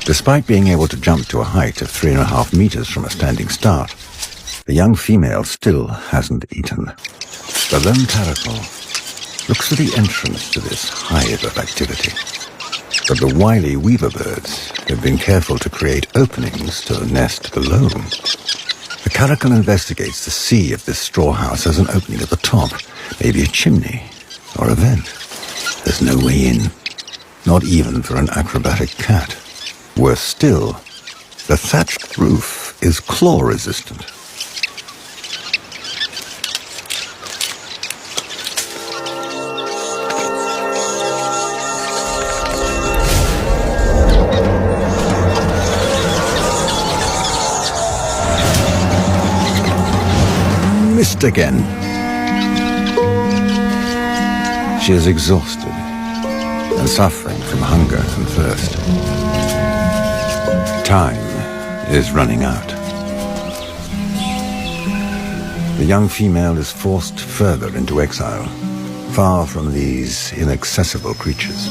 Despite being able to jump to a height of 3.5 meters from a standing start, the young female still hasn't eaten. The lone caracal looks for the entrance to this hive of activity. But the wily weaver birds have been careful to create openings to nest below. The caracal investigates to see if this straw house has an opening at the top, maybe a chimney or a vent. There's no way in, not even for an acrobatic cat. Worse still, the thatched roof is claw-resistant. Missed again. She is exhausted and suffering from hunger and thirst. Time is running out. The young female is forced further into exile, far from these inaccessible creatures.